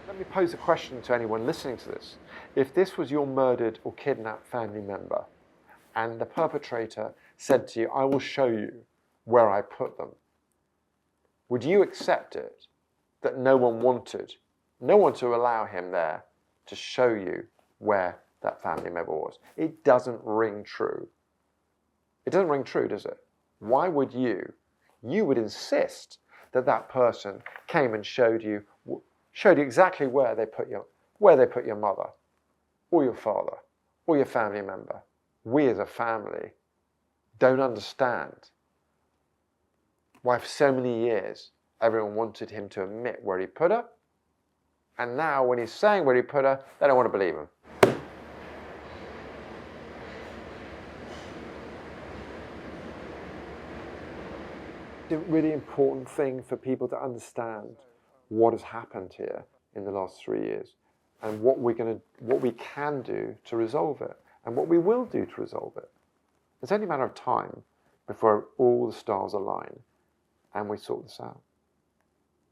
Let me pose a question to anyone listening to this. If this was your murdered or kidnapped family member, and the perpetrator said to you, I will show you where I put them, would you accept it that no one to allow him there to show you where that family member was? It doesn't ring true. It doesn't ring true, does it? Why would you? You would insist that that person came and showed you exactly where they put your mother, or your father, or your family member. We as a family don't understand why for so many years everyone wanted him to admit where he put her, and now when he's saying where he put her, they don't want to believe him. The really important thing for people to understand what has happened here in the last 3 years, and what we can do to resolve it, and what we will do to resolve it. It's only a matter of time before all the stars align and we sort this out.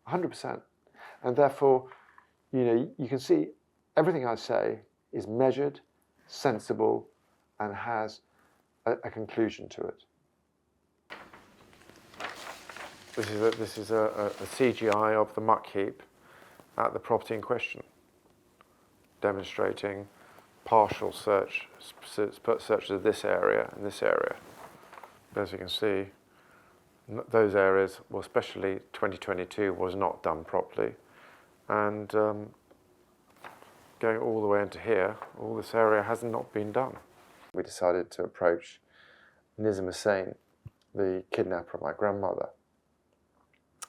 100%. And therefore, you can see everything I say is measured, sensible, and has a conclusion to it. This is a CGI of the muck heap at the property in question, demonstrating partial searches of this area and this area. As you can see, those areas, well, especially 2022, was not done properly. And going all the way into here, all this area has not been done. We decided to approach Nizam Hussain, the kidnapper of my grandmother.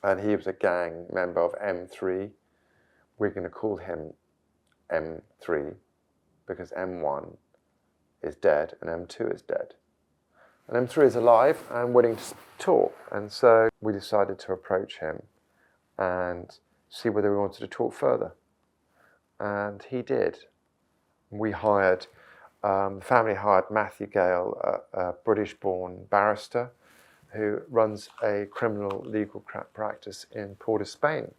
And he was a gang member of M3. We're going to call him M3 because M1 is dead and M2 is dead. And M3 is alive and willing to talk. And so we decided to approach him and see whether we wanted to talk further. And he did. We hired, the family hired Matthew Gale, a British-born barrister who runs a criminal legal practice in Port of Spain.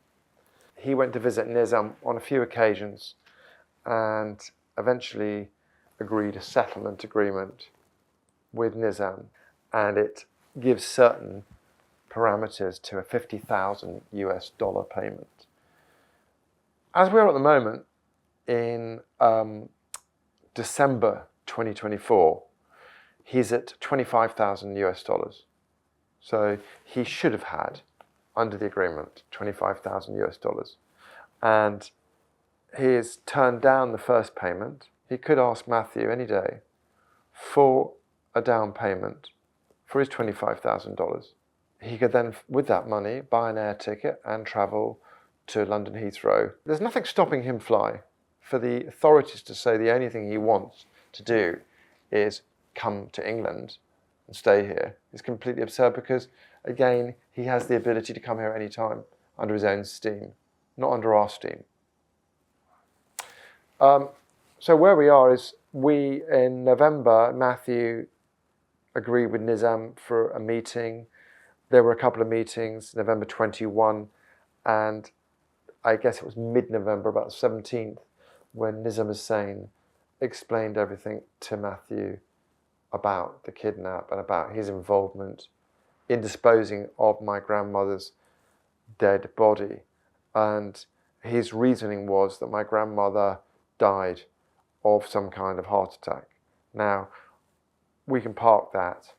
He went to visit Nizam on a few occasions and eventually agreed a settlement agreement with Nizam, and it gives certain parameters to a $50,000 US payment. As we are at the moment, in December 2024, he's at $25,000 US. So he should have had, under the agreement, $25,000 US. And he has turned down the first payment. He could ask Matthew any day for a down payment for his $25,000. He could then, with that money, buy an air ticket and travel to London Heathrow. There's nothing stopping him fly. For the authorities to say the only thing he wants to do is come to England and stay here is completely absurd, because, again, he has the ability to come here any time under his own steam, not under our steam. So where we are is, in November, Matthew agreed with Nizam for a meeting. There were a couple of meetings, November 21, and I guess it was mid-November, about the 17th, when Nizam Hussain explained everything to Matthew about the kidnap and about his involvement in disposing of my grandmother's dead body. And his reasoning was that my grandmother died of some kind of heart attack. Now, we can park that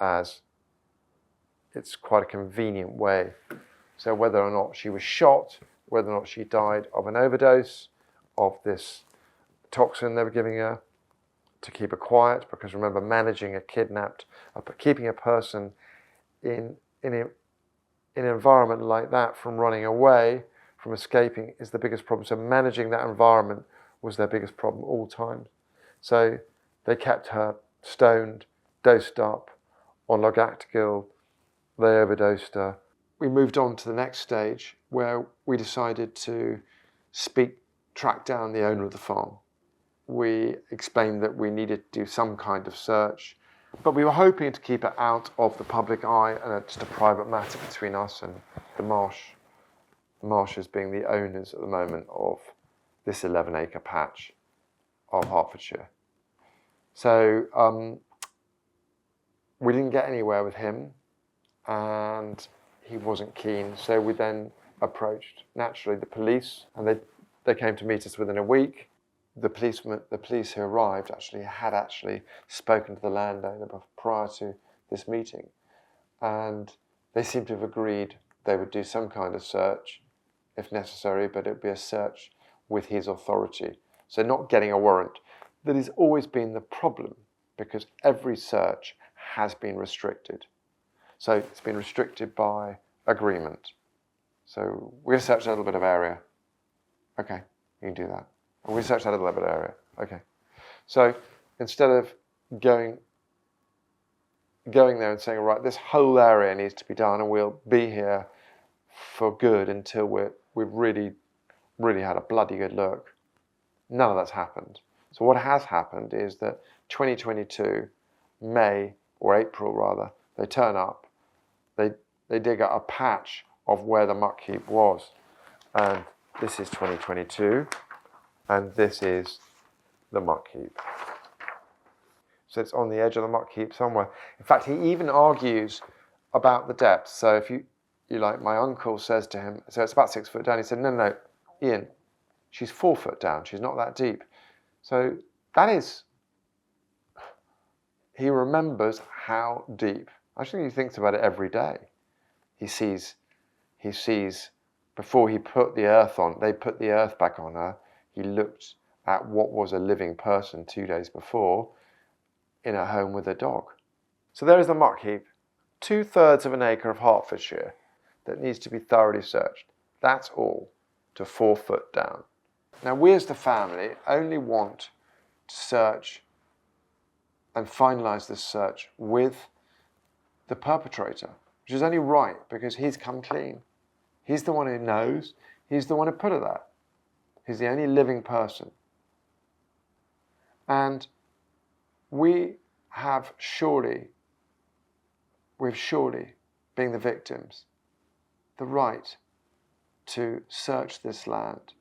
as it's quite a convenient way. So whether or not she was shot, whether or not she died of an overdose of this toxin they were giving her to keep her quiet, because remember, managing keeping a person in an environment like that from running away, from escaping, is the biggest problem. So managing that environment was their biggest problem all times. So they kept her stoned, dosed up on Logactigil. They overdosed her. We moved on to the next stage, where we decided to track down the owner of the farm. We explained that we needed to do some kind of search, but we were hoping to keep it out of the public eye and just a private matter between us and the marsh Marshers being the owners at the moment of this 11-acre patch of Hertfordshire. So we didn't get anywhere with him, and he wasn't keen. So we then approached, naturally, the police, and they came to meet us within a week. The police who arrived had spoken to the landowner prior to this meeting, and they seemed to have agreed they would do some kind of search if necessary, but it would be a search with his authority. So not getting a warrant. That has always been the problem, because every search has been restricted. So it's been restricted by agreement. So we're going to search a little bit of area. Okay, you can do that. And we search that little bit of area. Okay. So instead of going there and saying, right, this whole area needs to be done, and we'll be here for good until we've really had a bloody good look, none of that's happened. So what has happened is that 2022, May or April rather, they turn up, they dig up a patch of where the muck heap was, and this is 2022, and this is the muck heap. So it's on the edge of the muck heap somewhere. In fact, he even argues about the depth. So if you like, my uncle says to him, so it's about 6 foot down. He said, no, Ian, she's 4 foot down. She's not that deep. So that is, he remembers how deep. I think he thinks about it every day. He sees, before he put the earth on, they put the earth back on her, he looked at what was a living person 2 days before in a home with a dog. So there is the muck heap, 2/3 of an acre of Hertfordshire that needs to be thoroughly searched. That's all, to 4 foot down. Now we as the family only want to search and finalise this search with the perpetrator, which is only right because he's come clean. He's the one who knows, he's the one who put it there. He's the only living person. And we've surely, being the victims, the right to search this land.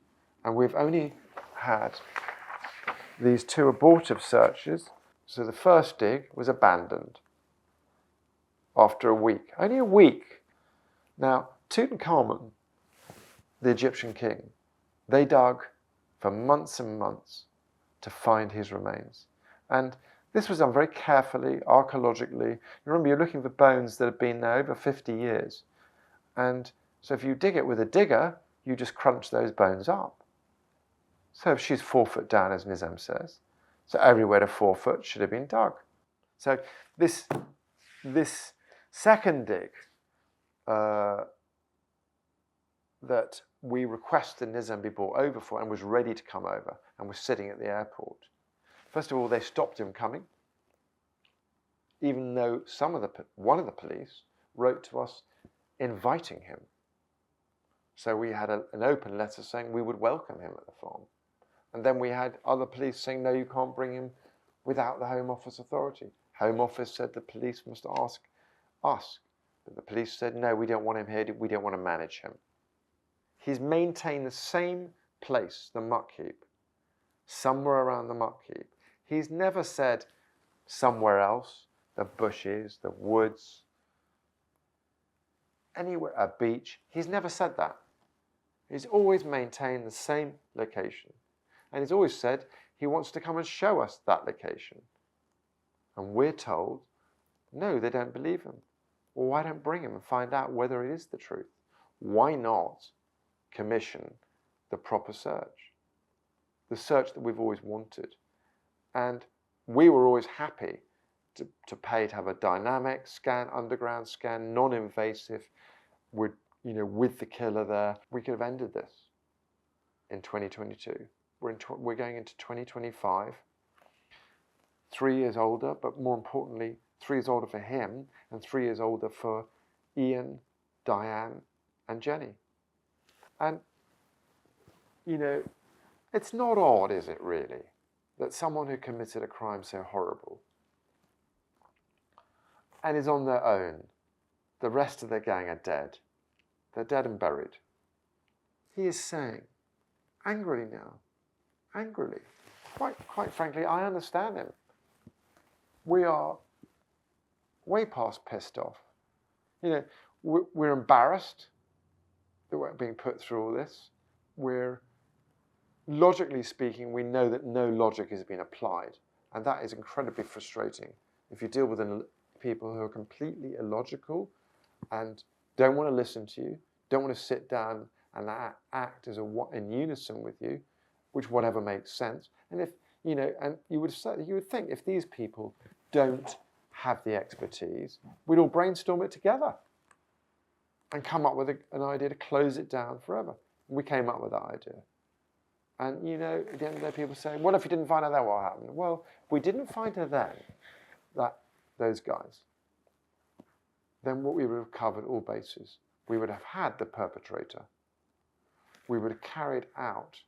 And we've only had these 2 abortive searches. So the first dig was abandoned after a week, only a week. Now, Tutankhamun, the Egyptian king, they dug for months and months to find his remains. And this was done very carefully, archaeologically. You remember, you're looking for bones that have been there over 50 years. And so if you dig it with a digger, you just crunch those bones up. So if she's 4 foot down, as Nizam says, so everywhere to 4 foot should have been dug. So this second dig that we requested Nizam be brought over for, and was ready to come over, and was sitting at the airport. First of all, they stopped him coming, even though one of the police wrote to us inviting him. So we had an open letter saying we would welcome him at the farm. And then we had other police saying, no, you can't bring him without the Home Office authority. Home Office said the police must ask us. But the police said, no, we don't want him here, we don't want to manage him. He's maintained the same place, the muck heap, somewhere around the muck heap. He's never said somewhere else, the bushes, the woods, anywhere, a beach. He's never said that. He's always maintained the same location. And he's always said he wants to come and show us that location. And we're told, no, they don't believe him. Well, why don't bring him and find out whether it is the truth? Why not commission the proper search? The search that we've always wanted. And we were always happy to pay to have a dynamic scan, underground scan, non-invasive, with the killer there. We could have ended this in 2022. We're going into 2025, 3 years older, but more importantly, 3 years older for him and 3 years older for Ian, Diane, and Jenny. And, it's not odd, is it really, that someone who committed a crime so horrible and is on their own, the rest of their gang are dead. They're dead and buried. he is saying, angrily now, angrily, quite frankly, I understand him. We are way past pissed off. You know, we're embarrassed that we're being put through all this. We're, logically speaking, we know that no logic is being applied. And that is incredibly frustrating. If you deal with people who are completely illogical and don't want to listen to you, don't want to sit down and act as in unison with you, which whatever makes sense. And if and you would think if these people don't have the expertise, we'd all brainstorm it together and come up with an idea to close it down forever. And we came up with that idea. And at the end of the day, people say, "Well, if you didn't find out then, what happened?" Well, if we didn't find her then, those guys, then what we would have covered all bases. We would have had the perpetrator. We would have carried out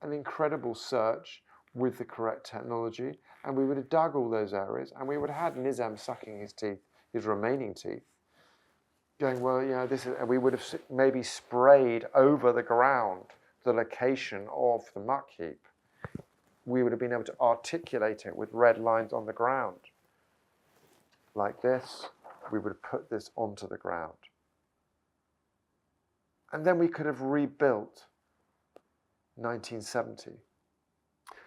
an incredible search with the correct technology, and we would have dug all those areas, and we would have had Nizam sucking his teeth, his remaining teeth, going, well, this is, and we would have maybe sprayed over the ground the location of the muck heap. We would have been able to articulate it with red lines on the ground. Like this, we would have put this onto the ground. And then we could have rebuilt 1970.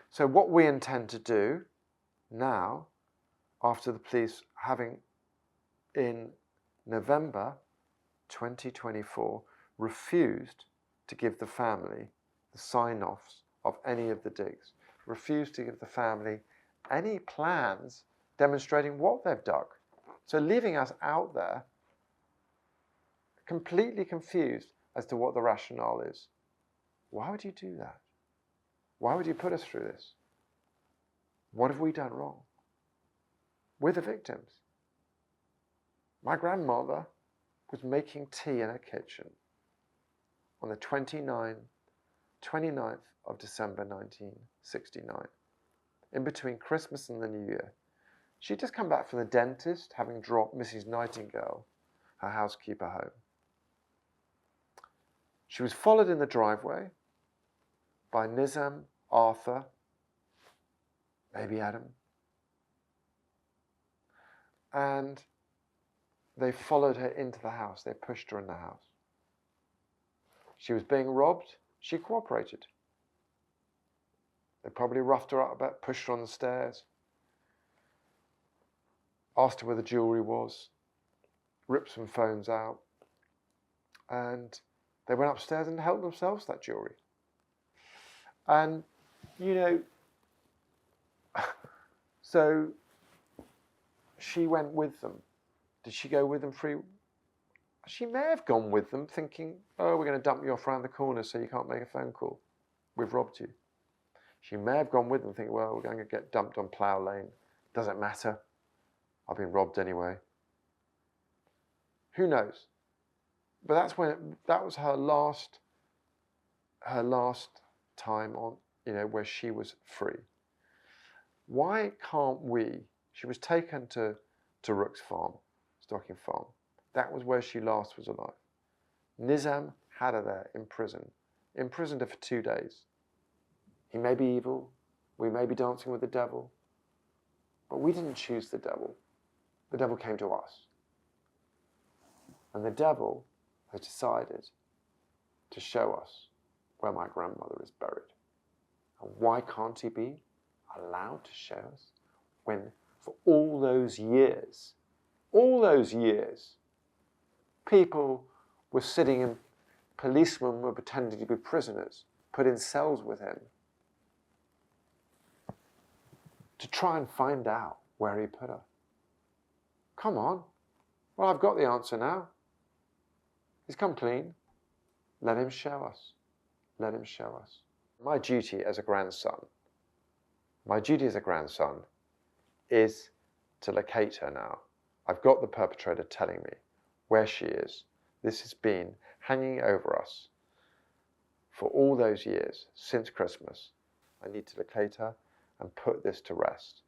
So what we intend to do now, after the police having in November 2024 refused to give the family the sign-offs of any of the digs, refused to give the family any plans demonstrating what they've dug. So leaving us out there completely confused as to what the rationale is. Why would you do that? Why would you put us through this? What have we done wrong? We're the victims. My grandmother was making tea in her kitchen on the 29th of December 1969, in between Christmas and the New Year. She'd just come back from the dentist, having dropped Mrs. Nightingale, her housekeeper, home. She was followed in the driveway by Nizam, Arthur, maybe Adam, and they followed her into the house. They pushed her in the house. She was being robbed. She cooperated. They probably roughed her up a bit, pushed her on the stairs, asked her where the jewellery was, ripped some phones out, and they went upstairs and helped themselves to that jewellery. And, so she went with them. Did she go with them free? She may have gone with them thinking, oh, we're going to dump you off around the corner so you can't make a phone call. We've robbed you. She may have gone with them thinking, well, we're going to get dumped on Plough Lane. Doesn't matter. I've been robbed anyway. Who knows? But that was her last time on, where she was free. Why can't we? She was taken to Rook's farm, Stocking Farm. That was where she last was alive. Nizam had her there in prison, imprisoned her for 2 days. He may be evil, we may be dancing with the devil, but we didn't choose the devil. The devil came to us. And the devil has decided to show us where my grandmother is buried. And why can't he be allowed to show us when for all those years, people were sitting in, policemen were pretending to be prisoners, put in cells with him, to try and find out where he put her. Come on. Well, I've got the answer now. He's come clean. Let him show us. Let him show us. My duty as a grandson is to locate her now. I've got the perpetrator telling me where she is. This has been hanging over us for all those years since Christmas. I need to locate her and put this to rest.